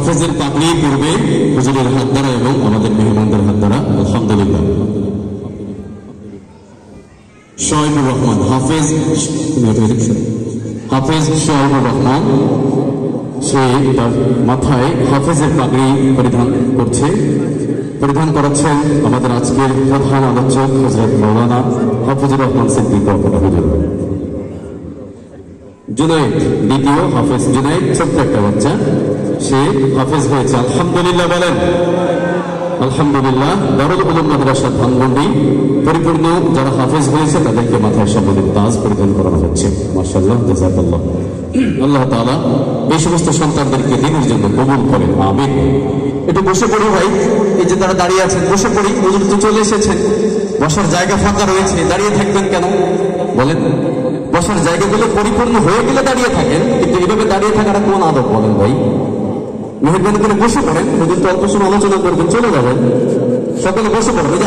হাফেজের পাগড়ি পূর্বে হুজুরের হাত দ্বারা এবং আমাদের মেহমানদের হাত দ্বারা আলহামদুলিল্লাহ। শোয়েবুর রহমান হাফেজ, হাফেজ শোয়েবুর রহমান, সে তার মাথায় হাফেজের পাগড়ি পরিধান করাচ্ছেন আমাদের আজকের প্রধান আলোচক হযরত মাওলানা হাফিজুর রহমান সিদ্দিক হুজুর। জুনাইদ দ্বিতীয় হাফেজ, জুনাইদ ছোট্ট একটা বাচ্চা, সে হাফেজ হয়েছে আলহামদুলিল্লাহ বলেন। আলহামদুলিল্লাহ। দারুল উলুম মাদ্রাসা ধানমন্ডি পরিপূর্ণ যারা হাফেজ হয়েছে তাদেরকে মাথায় সম্মানিত তাজ পরিধান করানো হচ্ছে। মাশাআল্লাহ, জাযাকাল্লাহ। আল্লাহ তাআলা এই সমস্ত সন্তানদেরকে দ্বীনের জন্য কবুল করেন, আমিন। একটু বসে পড়ি ভাই, এই যে তারা দাঁড়িয়ে আছেন বসে পড়ি। হুজুর তো চলে এসেছেন, বসার জায়গা ফাঁকা রয়েছে, দাঁড়িয়ে থাকবেন কেন বলেন? বসার জায়গাগুলো পরিপূর্ণ হয়ে গেলে দাঁড়িয়ে থাকেন, কিন্তু এভাবে দাঁড়িয়ে থাকাটা কোন আদব বলেন ভাই? মেহরবানি করে বসে পড়েন। হুজুর তো অল্প সময় আলোচনা করবেন, চলে যাবেন, সকলে বসে পড়বেন।